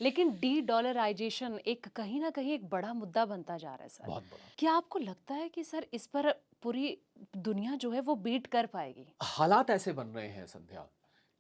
लेकिन D dollarisation एक कहीं ना कहीं एक बड़ा मुद्दा बनता जा रहा है सर। बहुत बड़ा। क्या आपको लगता है कि सर इस पर पूरी दुनिया जो है वो बीट कर पाएगी? हालात ऐसे बन रहे हैं संध्या,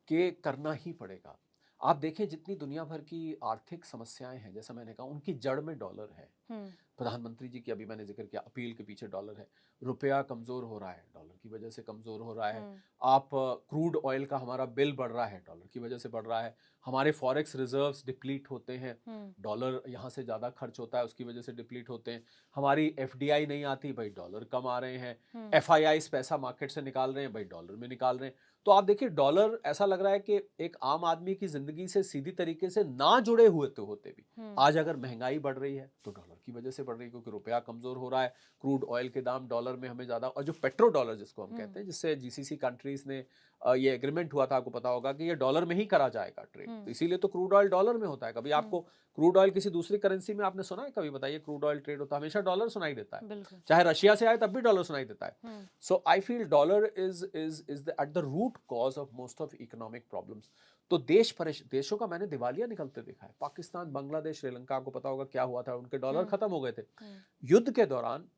कि करना ही पड़ेगा। आप देखें जितनी दुनिया भर की आर्थिक समस्याएँ हैं, जैसा मैंने कहा उनकी जड़ में डॉलर है। हम्म। प्रधानमंत्री जी की अभी मैंने ज़िक्र किया अपील के पीछे डॉलर है। रुपया कमज़ोर हो रहा है, डॉलर की वजह से कमज़ोर हो रहा है। हम्म। आप क्रूड ऑयल का हमारा बिल बढ़ रहा है, डॉलर की वजह से बढ़ रहा है। हमारे फॉरेक्स रिज़र्व्स डिप्लीट होते हैं, हम्म। डॉलर यहाँ से ज़्यादा खर्च होता है, उसकी वजह से डिप्लीट होते हैं। हमारी एफडीआई नहीं आती, भाई डॉलर कम आ रहे हैं। हम्म। एफआईआईज़ पैसा मार्केट से निकाल रहे हैं, भाई डॉलर में निकाल रहे हैं। तो आप देखिए डॉलर ऐसा लग रहा है कि एक आम आदमी की ज़िंदगी से सीधी तरीके से ना जुड़े हुए तो होते भी। हम्म। आज अगर महंगाई बढ़ रही है तो डॉलर की वजह से बढ़ रही है क्योंकि रुपया कमजोर हो रहा है। क्रूड ऑयल के दाम डॉलर में हमें ज़्यादा और जो पेट्रो डॉलर जिसको हम हम्म। कहते हैं जिससे जीसीसी कंट्रीज ने ये एग्रीमेंट हुआ था आपको पता होगा कि ये डॉलर में ही करा जाएगा ट्रेड, हम्म। तो इसीलिए तो क्रूड ऑयल डॉलर में होता है। कभी हम्म। आपको क्रूड ऑयल किसी दूसरी करेंसी में आपने सुना है? कभी बताइए क्रूड ऑयल ट्रेड होता है हमेशा डॉलर सुनाई देता है। बिल्कुल। चाहे रशिया से आए तब भी डॉलर सुनाई देता है। हम्म। So I feel dollar is the at the root cause of most of economic problems. तो देशों का मैंने दिवालिया निकलते देखा है। पाकिस्तान, बांग्लादेश, श्रीलंका, आपको पता होगा क्या हुआ था, उनके डॉलर हम्म। खत्म हो गए थे। हम्म। युद्ध के दौरान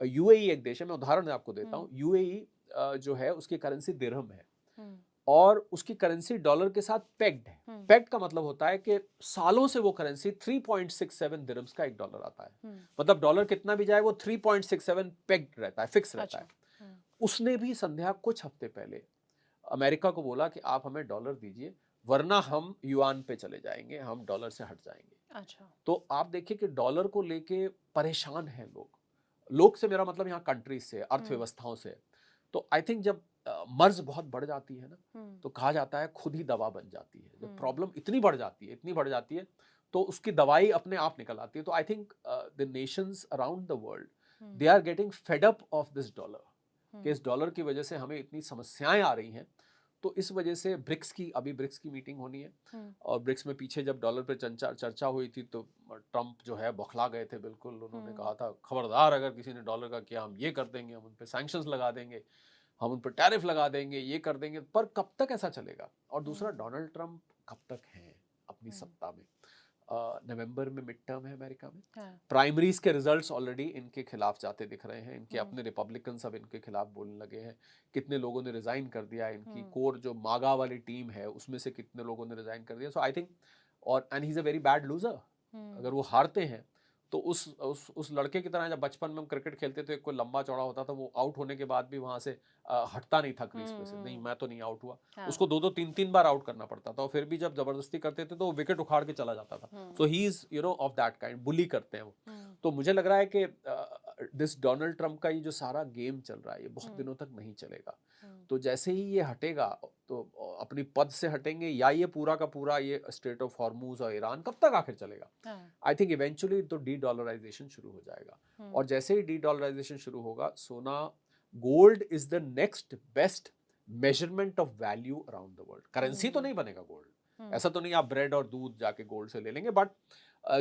यूएई एक देश है, मैं उदाहरण आपको देता हम्म। हूँ। यूएई जो है उसकी करेंसी दिरहम है हम्म। और उसकी करेंसी डॉलर के साथ पेग्ड है। हम्म। पेग्ड का मतलब होता है कि सालों से वो करेंसी 3.67 दिरहम्स का एक डॉलर आता है। हम्म। मतलब डॉलर कितना भी जाए वो 3.67 पेग्ड रहता है, फिक्स रहता अच्छा। है। हम्म। उसने भी संध्या कुछ हफ्ते पहले अमेरिका को बोला कि आप हमें डॉलर दीजिए वरना हम युआन पे चले जाएंगे, हम डॉलर से हट जाएंगे। अच्छा। तो आप देखिए कि डॉलर को लेके परेशान हैं लोग। लोग से मेरा मतलब यहाँ कंट्रीज से, हम्म। अर्थव्यवस्थाओं से। तो आई थिंक जब मर्ज बहुत बढ़ जाती है ना, हम्म। तो कहा जाता है खुद ही दवा बन जाती है। जब हम्म। प्रॉब्लम इतनी बढ़ जाती है, इतनी बढ़ जाती है, तो उसकी दवाई अपने आप निकल आती है। तो I think the nations around the world hmm. They are getting fed up of this dollar, कि हम्म। इस डॉलर की वजह से हमें इतनी समस्याएं आ रही हैं। तो इस वजह से ब्रिक्स की मीटिंग होनी है। हम्म। और ब्रिक्स में पीछे जब डॉलर पे चर्चा चर्चा हुई थी तो ट्रंप जो है बौखला गए थे बिल्कुल। उन्होंने हम्म। कहा था खबरदार अगर किसी ने डॉलर का किया हम ये कर देंगे, हम उन पे सैंक्शंस लगा देंगे, हम उन पर टैरिफ लगा देंगे, ये कर देंगे। पर कब तक ऐसा चलेगा? और दूसरा हम्म। डोनाल्ड ट्रंप कब तक हैं अपनी हम्म। सत्ता में? नवंबर में मिड टर्म है अमेरिका में। हाँ। प्राइमरीज के रिजल्ट्स ऑलरेडी इनके खिलाफ जाते दिख रहे हैं। इनके हम्म। अपने रिपब्लिकन्स अब इनके खिलाफ बोलने लगे हैं। कितने लोगों ने रिजाइन कर दिया, इनकी हम्म। कोर जो मागा वाली टीम है उसमें से कितने लोगों ने रिजाइन कर दिया। सो आई थिंक और and he is a very bad loser. हम्म। अगर वो हारते हैं तो उस लड़के की तरह, जब बचपन में हम क्रिकेट खेलते थे, कोई लंबा चौड़ा होता था, वो आउट होने के बाद भी वहां से हटता नहीं था क्रीज पे से, नहीं हम्म। मैं तो नहीं आउट हुआ। हाँ। उसको दो दो तीन तीन बार आउट करना पड़ता था और फिर भी जब जबरदस्ती करते थे तो वो विकेट उखाड़ के चला जाता था। हम्म। So he is of that kind, bully करते हैं वो। हम्म। तो मुझे लग रहा है कि दिस डोनाल्ड ट्रंप का ये जो सारा गेम चल रहा है ये बहुत हम्म। दिनों तक नहीं चलेगा। हम्म। तो जैसे ही ये हटेगा तो अपनी पद से हटेंगे, या ये पूरा का पूरा ये स्ट्रेट ऑफ हॉर्मूज और ईरान कब तक आखिर चलेगा? हाँ। आई थिंक इवेंचुअली तो डी डॉलराइजेशन शुरू हो जाएगा। हम्म। और जैसे ही डी डॉलराइजेशन शुरू होगा, सोना, gold is the next best measurement of value around the world. Currency तो हम्म। नहीं बनेगा गोल्ड, हम्म। ऐसा तो नहीं आप ब्रेड और दूध जाके गोल्ड से ले लेंगे, बट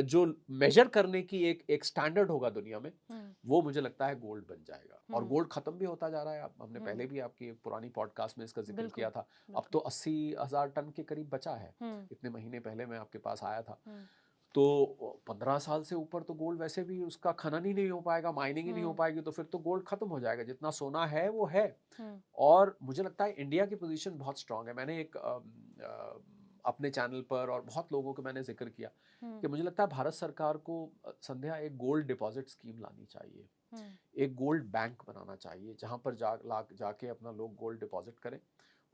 जो मेजर करने की एक एक स्टैंडर्ड होगा दुनिया में, हम्म। वो मुझे लगता है गोल्ड बन जाएगा। और हम्म। गोल्ड खत्म भी होता जा रहा है। हमने पहले हम्म। भी आपकी एक पुरानी पॉडकास्ट में इसका जिक्र बिल्कुल। किया था। अब बिल्कुल। तो 80,000 टन के करीब बचा है। हम्म। इतने महीने पहले मैं आपके पास आया था। हम्म। तो 15 साल से ऊपर तो गोल्ड वैसे भी उसका खनन ही नहीं हो पाएगा, माइनिंग ही नहीं हो हम्म। पाएगी, तो फिर तो गोल्ड खत्म हो जाएगा। जितना सोना है वो है। हम्म। और मुझे लगता है इंडिया की पोजीशन बहुत स्ट्रांग है। मैंने एक अपने चैनल पर और बहुत लोगों को मैंने जिक्र किया हम्म। कि मुझे लगता है भारत सरकार को संध्या एक गोल्ड डिपॉजिट स्कीम लानी चाहिए। हम्म। एक गोल्ड बैंक बनाना चाहिए जहां पर जाके अपना लोग गोल्ड डिपॉजिट करें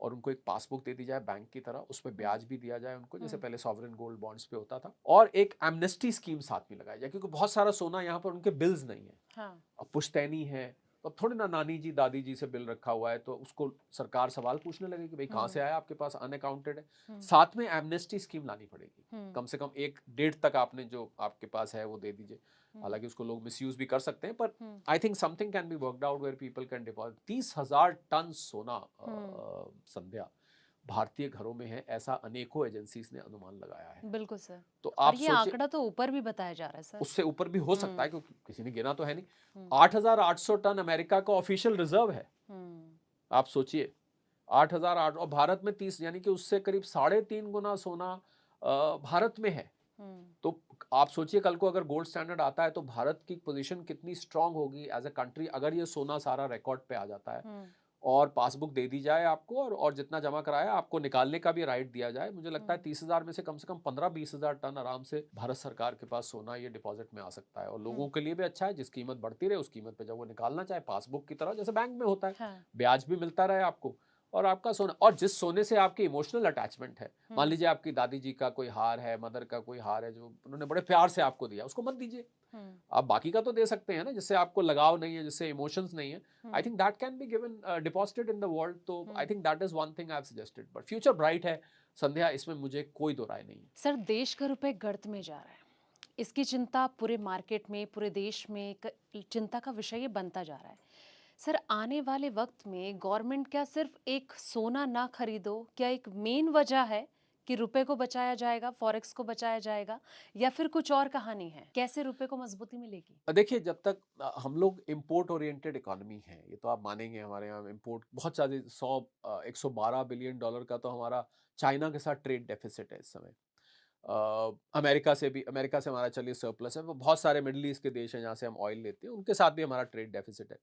और उनको एक पासबुक दे दी जाए बैंक की तरह, उस पर हम्म। ब्याज भी दिया जाए उनको, जैसे हम्म। पहले सॉवरेन गोल्ड बॉन्ड्स पे होता था। और एक एमनेस्टी स्कीम साथ में लगाई जाए, क्योंकि बहुत सारा सोना यहाँ पर उनके बिल्स नहीं है। हाँ। अब पुश्तैनी है तो अब थोड़ी ना नानी जी दादी जी से बिल रखा हुआ है तो उसको सरकार सवाल पूछने लगे कि भाई कहाँ हम्म। से आया आपके पास, अनअकाउंटेड है। हम्म। साथ में एमनेस्टी स्कीम लानी पड़ेगी। हम्म। कम से कम एक डेट तक आपने जो आपके पास है वो दे दीजिए। हम्म। हालांकि उसको लोग मिसयूज भी कर सकते हैं, पर हम्म। I think something can be worked out where people can deposit. 30,000 tonne सोना हम्म। संध्या भारतीय घरों में है, ऐसा अनेकों एजेंसीज ने अनुमान लगाया है। बिल्कुल सर। तो और आप ये सोचिए आंकड़ा तो ऊपर भी बताया जा रहा है सर। उससे ऊपर भी हो सकता हम्म। है क्योंकि किसी ने गिना तो है नहीं। हम्म। 8,800 टन अमेरिका का ऑफिशियल रिजर्व है। हम्म। आप सोचिए 8,008, और भारत में 30, यानी कि उससे करीब 3.5 गुना सोना भारत में है। आप सोचिए कल को अगर गोल्ड स्टैंडर्ड आता है तो भारत की पोजीशन कितनी स्ट्रांग होगी एज अ कंट्री, अगर ये सोना सारा रिकॉर्ड पे आ जाता है हुँ, और पासबुक दे दी जाए आपको, और जितना जमा कराया आपको निकालने का भी राइट दिया जाए। मुझे लगता है हुँ, 30,000 में से कम 15-20,000 टन आराम से भारत सरकार के पास सोना ये डिपॉजिट में आ सकता है, और लोगों हुँ, के लिए भी अच्छा है, जिस कीमत बढ़ती रहे उस कीमत पे जब वो निकालना चाहे पासबुक की तरह जैसे बैंक में होता है, हाँ, ब्याज भी मिलता रहे आपको, और आपका सोना, और जिस सोने से आपकी इमोशनल अटैचमेंट है, मान हुँ, लीजिए आपकी दादी जी का कोई हार है, मदर का कोई हार है जो उन्होंने बड़े प्यार से आपको दिया, उसको मत दीजिए। हुँ, आप बाकी का तो दे सकते हैं ना, जिससे आपको लगाव नहीं है, जिससे इमोशंस नहीं है। I hmm, think that can be given deposited in the world, तो I hmm. Think that is one thing I have suggested, but future bright है संध्या, इसमें मुझे कोई दो राय नहीं है। सर, देश का रुपए गर्त में जा रहा है। इसकी चिंता पूरे मार्केट में, पूरे देश में एक चिंता का विषय ये बनता जा रहा है। सर, आने वाले वक्त में गवर्नमेंट क्या सिर्फ एक सोना ना खरीदो, क्या एक मेन वजह है कि रुपए को बचाया जाएगा, फॉरेक्स को बचाया जाएगा, या फिर कुछ और कहानी है? कैसे रुपए को मजबूती मिलेगी? देखिए, जब तक हम लोग इम्पोर्ट ओरिएंटेड इकोनॉमी है, ये तो आप मानेंगे, हमारे यहाँ इम्पोर्ट बहुत सारे 112 बिलियन डॉलर का तो हमारा चाइना के साथ ट्रेड डेफिसिट है इस समय। अमेरिका से हमारा चलिए सरप्लस है, वो बहुत सारे मिडल ईस्ट के देश हैं जहाँ से हम ऑयल लेते हैं, उनके साथ भी हमारा ट्रेड डेफिसिट है।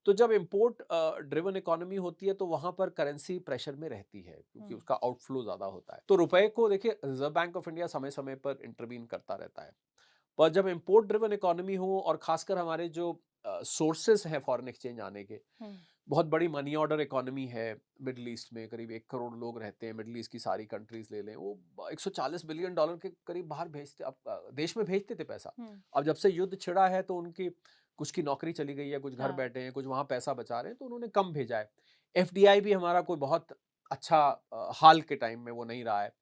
तो जब इम्पोर्ट ड्रिवन इकोनॉमी होती है तो वहाँ पर करेंसी प्रेशर में रहती है, क्योंकि हुँ, उसका आउटफ्लो ज़्यादा होता है। तो रुपए को देखिए, रिजर्व बैंक ऑफ इंडिया समय-समय पर इंटरवीन करता रहता है। पर जब इम्पोर्ट ड्रिवन इकोनॉमी हो, और खासकर हमारे जो सोर्सेज़ हैं फॉरेन एक्सचेंज आने के, हुँ, बहुत बड़ी मनी ऑर्डर इकोनॉमी है मिडल ईस्ट में, करीब 1 करोड़ लोग रहते हैं, मिडल ईस्ट की सारी कंट्रीज़ ले लें, वो 140 बिलियन डॉलर के करीब बाहर भेजते, अब देश में भेजते थे पैसा। हुँ, अब जब से युद्ध छिड़ा है तो उनकी कुछ की नौकरी चली गई है, कुछ घर हाँ, बैठे हैं, कुछ वहाँ पैसा बचा रहे हैं, तो उन्होंने कम भेजा है। एफडीआई भी हमारा कोई बहुत अच्छा हाल के टाइम में वो नहीं रहा है।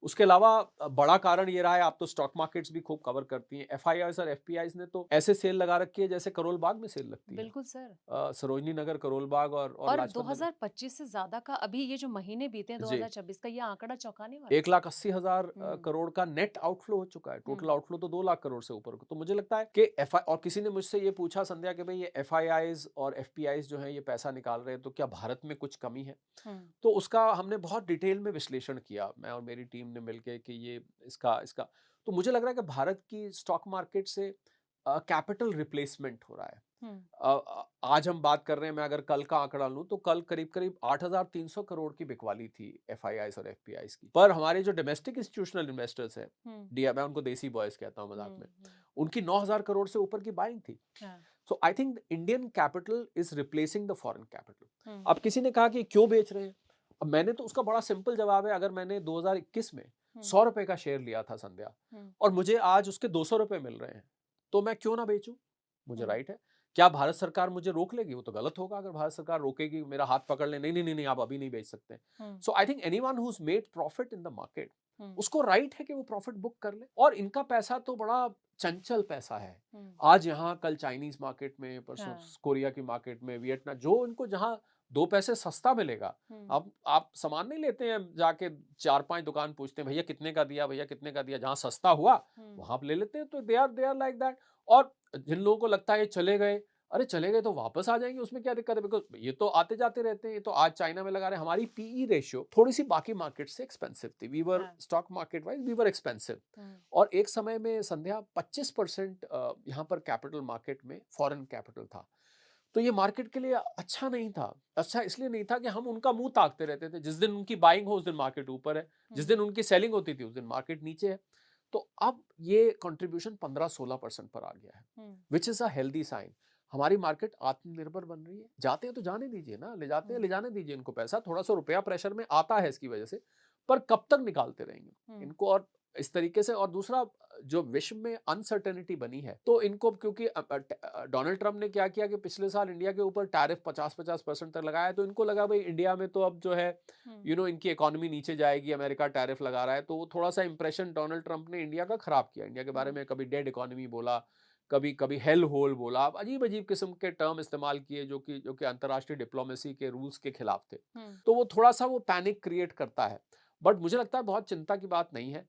उसके अलावा बड़ा कारण ये रहा है, आप तो स्टॉक मार्केट्स भी खूब कवर करती हैं। एफआईआईज़ और एफपीआईज़ ने तो ऐसे सेल लगा रखी है जैसे करोल बाग में सेल लगती है। बिल्कुल सर। सरोजनी नगर, करोल बाग और और लाजपत नगर। 2025 से ज़्यादा का अभी ये जो महीने बीते हैं जी। 2026 का, ये आंकड़ा चौंकाने वाला है। 1,80,000 हुँ, करोड़ का नेट आउटफ्लो हो चुका है। टोटल हुँ, आउटफ्लो तो 2 लाख करोड़ से ऊपर। तो मुझे लगता है कि एफ आई, और किसी ने मुझसे ये पूछा संध्या कि भई ये एफआईआईज़ और एफपीआईज़ जो हैं ये पैसा निकाल रहे हैं, तो क्या भारत में कुछ कमी है? हुँ, तो उसका हमने बहुत डिटेल में विश्लेषण किया, मैं और मेरी टीम ने मिलके, कि ये इसका इसका तो मुझे लग रहा है कि भारत की स्टॉक मार्केट से कैपिटल रिप्लेसमेंट हो रहा है। हुँ, आज हम बात कर रहे हैं, मैं अगर कल का आंकड़ा लूँ तो कल करीब-करीब 8,300 करोड़ की बिकवाली थी एफआईआईज़ और एफपीआईज़ की। पर हमारे जो डोमेस्टिक इंस्टीट्यूशनल इन्वेस्टर्स हैं, हुँ, मैं उनको देसी बॉयज़ कहता हूँ मज़ाक में, हुँ, हुँ, उनकी 9,000 करोड़ से ऊपर की बाइंग थी। हाँ, so I think Indian capital is replacing the foreign capital. Hmm, अब किसी ने कहा कि क्यों बेच रहे हैं? अब मैंने तो उसका बड़ा सिंपल जवाब है, अगर मैंने 2021 में हुँ, ₹100 का शेयर लिया था संध्या, हुँ, और मुझे आज उसके ₹200 मिल रहे हैं, तो मैं क्यों ना बेचूँ? मुझे हुँ, राइट है। क्या भारत सरकार मुझे रोक लेगी? वो तो गलत होगा अगर भारत सरकार रोकेगी, मेरा हाथ पकड़ ले, नहीं, नहीं, नहीं, नहीं, आप अभी नहीं बेच सकते। Hmm, so I think anyone who has made profit in the market, hmm, उसको राइट है कि वो प्रॉफिट बुक कर ले, और इनका पैसा तो बड़ा चंचल पैसा है। हुँ, आज यहाँ, कल चाइनीज़ मार्केट में, परसों हाँ, कोरिया की मार्केट में, वियतनाम, जो इनको जहाँ 2 पैसे सस्ता मिलेगा। हुँ, अब आप सामान नहीं लेते हैं जाके, 4-5 दुकान पूछते हैं, भैया कितने का दिया, भैया कितने का दिया? जहाँ सस्ता हुआ, हुँ, वहाँ आप ले लेते हैं, तो दे आर लाइक दैट। और जिन लोगों को लगता है ये चले गए, अरे चले गए तो वापस आ जाएँगे, उसमें क्या दिक्कत है? बिकॉज़ ये तो आते-जाते रहते हैं, ये तो आज चाइना में लगा रहे हैं। हमारी पीई रेशियो थोड़ी-सी बाकी मार्केट से एक्सपेंसिव थी। वी वर हाँ, stock market wise we were expensive, hmm, और एक समय में संध्या 25% यहाँ पर कैपिटल मार्केट में फॉरेन कैपिटल था। तो ये मार्केट के लिए अच्छा नहीं था। अच्छा इसलिए नहीं था कि हम उनका मुँह ताकते रहते थे। जिस दिन उनकी बाइंग हो उस दिन मार्केट ऊपर है, जिस हुँ, दिन उनकी सेलिंग होती थी उस दिन मार्केट नीचे है। तो अब ये कंट्रीब्यूशन 15-16% पर आ गया है, hmm, which is a healthy sign. हमारी मार्केट आत्मनिर्भर बन रही है। जाते हैं तो जाने दीजिए ना, ले जाते हैं, हुँ, ले जाने दीजिए इनको पैसा, थोड़ा-सा रुपया प्रेशर में आता है इसकी वजह से, पर कब तक निकालते रहेंगे हुँ, इनको, और इस तरीके से। और दूसरा, जो विश्व में अनसर्टेनिटी बनी है, तो इनको, क्योंकि डोनाल्ड ट्रम्प ने क्या किया कि पिछले साल इंडिया के ऊपर टैरिफ 50-50% तक लगाया, तो इनको लगा भाई इंडिया में तो अब जो है, हुँ, इनकी इकोनॉमी नीचे जाएगी, अमेरिका टैरिफ लगा रहा है, तो वो थोड़ा-सा इंप्रेशन डोनाल्ड ट्रम्प ने इंडिया का खराब किया। इंडिया के बारे हुँ, में कभी डेड इकोनॉमी बोला, कभी कभी हेल होल बोला, अजीब-अजीब किस्म के टर्म इस्तेमाल किए जो कि अंतर्राष्ट्रीय डिप्लोमेसी के रूल्स के खिलाफ थे। हुँ, तो वो थोड़ा-सा वो पैनिक क्रिएट करता है। बट मुझे लगता है बहुत चिंता की बात नहीं है।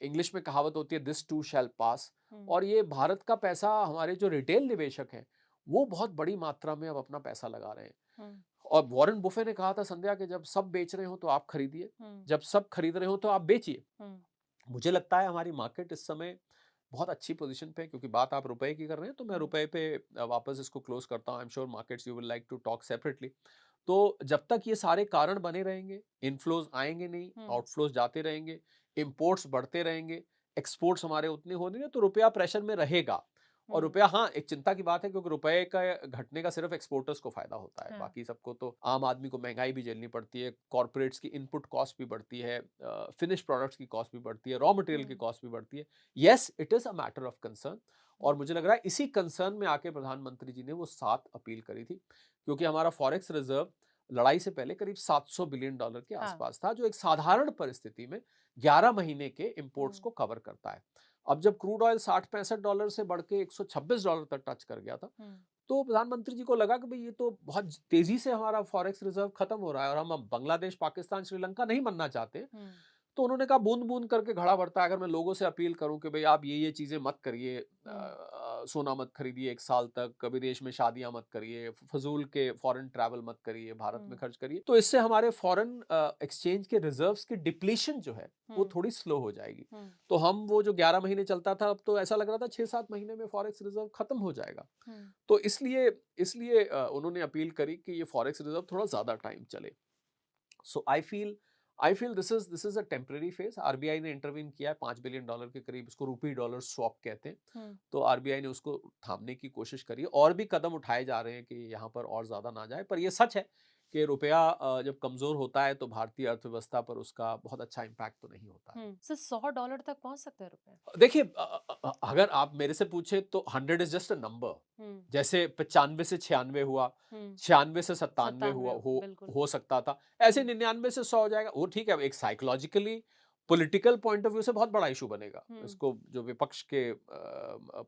इंग्लिश में कहावत होती है, दिस टू शैल पास, हुँ, और ये भारत का पैसा, हमारे जो रिटेल निवेशक हैं, वो बहुत बड़ी मात्रा में अब अपना पैसा लगा रहे हैं। हुँ, और वॉरेन बुफे ने कहा था संध्या कि जब सब बेच रहे हो तो आप खरीदिए, हुँ, जब सब खरीद रहे हो तो आप बेचिए। हुँ, मुझे लगता है हमारी मार्केट इस समय बहुत अच्छी पोजीशन पे है, क्योंकि बात आप रुपए की कर रहे हैं तो मैं रुपए पे वापस इसको क्लोज करता हूँ। I am sure markets you will like to talk separately. तो जब तक ये सारे कारण बने रहेंगे, इनफ्लोज आएंगे नहीं, हुँ, आउटफ्लोज जाते रहेंगे, इंपोर्ट्स बढ़ते रहेंगे, एक्सपोर्ट्स हमारे उतने हो नहीं है, तो रुपया प्रेशर में रहेगा। और हुँ, रुपया, हाँ, एक चिंता की बात है, क्योंकि रुपए का घटने का सिर्फ एक्सपोर्टर्स को फायदा होता है, हाँ, बाकी सबको तो, आम आदमी को महंगाई भी झेलनी पड़ती है, कॉर्पोरेट्स की इनपुट कॉस्ट भी बढ़ती है, फिनिश प्रोडक्ट्स की कॉस्ट भी बढ़ती है, रॉ मटेरियल की हुँ, कॉस्ट भी बढ़ती है। Yes, it is a matter of concern. और मुझे लग रहा है इसी कंसर्न में आके प्रधानमंत्री जी ने वो 7 अपील करी थी, क्योंकि हमारा फॉरेक्स रिजर्व लड़ाई से पहले करीब $700 बिलियन के हाँ, आसपास था, जो एक साधारण परिस्थिति में 11 महीने के इंपोर्ट्स हुँ, को कवर करता है। अब जब क्रूड ऑयल $60-65 से बढ़ के $126 तक टच कर गया था, हुँ, तो प्रधानमंत्री जी को लगा कि भाई ये तो बहुत तेजी से हमारा फॉरेक्स रिजर्व खत्म हो रहा है, और हम अब बांग्लादेश, पाकिस्तान, श्रीलंका नहीं बनना चाहते। हुँ, तो उन्होंने कहा बूंद बूंद करके घड़ा भरता है। अगर मैं लोगों से अपील करूं कि भाई आप ये चीजें मत करिए, हुँ, सोना मत खरीदिए 1 साल तक, कभी देश में शादियां मत करिए, फजूल के फॉरेन ट्रैवल मत करिए, भारत में हुँ, खर्च करिए, तो इससे हमारे फॉरेन एक्सचेंज के रिजर्व्स की डिप्लीशन जो है वो हुँ, थोड़ी स्लो हो जाएगी। हुँ, तो हम वो जो 11 महीने चलता था, अब तो ऐसा लग रहा था 6-7 महीने में फॉरेक्स रिजर्व खत्म हो जाएगा। हुँ, तो इसलिए इसलिए उन्होंने अपील करी कि ये फॉरेक्स रिजर्व थोड़ा ज्यादा टाइम चले। So I feel this is a temporary phase. RBI ने इंटरवीन किया है $5 बिलियन के करीब, इसको रूपी डॉलर स्वैप कहते हैं। हुँ, तो आरबीआई ने उसको थामने की कोशिश करी है, और भी कदम उठाए जा रहे हैं कि यहाँ पर और ज्यादा ना जाए। पर यह सच है कि रुपया जब कमजोर होता है तो भारतीय अर्थव्यवस्था पर उसका बहुत अच्छा इम्पैक्ट तो नहीं होता है। हुँ, सर $100 तक पहुँच सकते हैं रुपए? देखिए, अगर आप मेरे से पूछे तो 100 इज जस्ट अ नंबर। हुँ, जैसे 95 से 96 हुआ, हुँ, 96 से 97 हुआ, 97 बिल्कुल, हो सकता था। ऐसे हुँ, 99 से 100 हो जाएगा, वो ठीक है। एक psychologically political point of view से बहुत बड़ा इशू बनेगा। हुँ, इसको जो विपक्ष के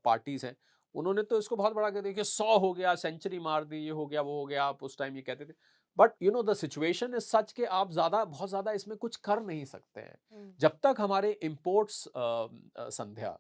पार्टीज हैं, उन्होंने तो इसको बहुत बड़ा कर दिया कि 100 हो गया, सेंचुरी मार दी, ये हो गया, वो हो गया। आप उस टाइम ये कहते थे। But you know the situation is such कि आप बहुत ज्यादा इसमें कुछ कर नहीं सकते हैं। हुँ, जब तक हमारे इंपोर्ट्स संध्या,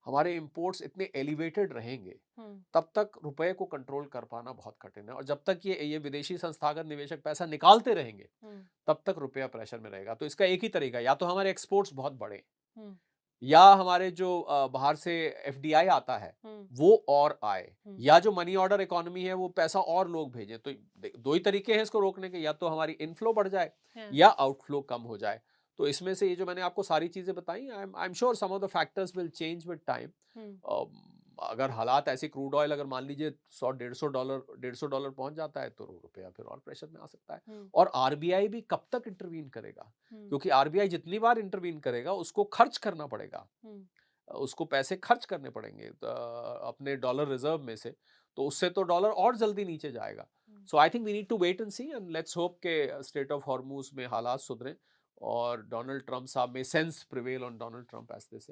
हमारे इंपोर्ट्स इतने एलिवेटेड रहेंगे, हुँ, तब तक रुपए को कंट्रोल कर पाना बहुत कठिन है। और जब तक ये विदेशी संस्थागत निवेशक पैसा निकालते रहेंगे, हुँ, तब तक रुपया प्रेशर में रहेगा। तो इसका एक ही तरीका है, या तो हमारे एक्सपोर्ट्स बहुत बढ़े, हुँ, या हमारे जो बाहर से एफडीआई आता है हुँ, वो और आए, हुँ, या जो मनी ऑर्डर इकोनॉमी है वो पैसा और लोग भेजें। तो दो ही तरीके हैं इसको रोकने के, या तो हमारी इनफ्लो बढ़ जाए हाँ, या आउटफ्लो कम हो जाए। तो इसमें से ये जो मैंने आपको सारी चीजें बताई, I am sure some of the factors will change with time. Hmm, अगर हालात ऐसे, क्रूड ऑयल अगर मान लीजिए 100 $150 पहुंच जाता है, तो रुपया फिर और प्रेशर में आ सकता है। हुँ, और आरबीआई भी कब तक इंटरवीन करेगा, हुँ, क्योंकि आरबीआई जितनी बार इंटरवीन करेगा उसको खर्च करना पड़ेगा, हुँ, उसको पैसे खर्च करने पड़ेंगे अपने डॉलर रिजर्व में से। तो उससे तो डॉलर और जल्दी नीचे जाएगा। Hmm. So I think we need to wait and see, and let's hope के स्टेट ऑफ हॉर्मूज में हालात सुधरे, और डोनाल्ड ट्रंप साहब में sense prevail on Donald Trump, as they से।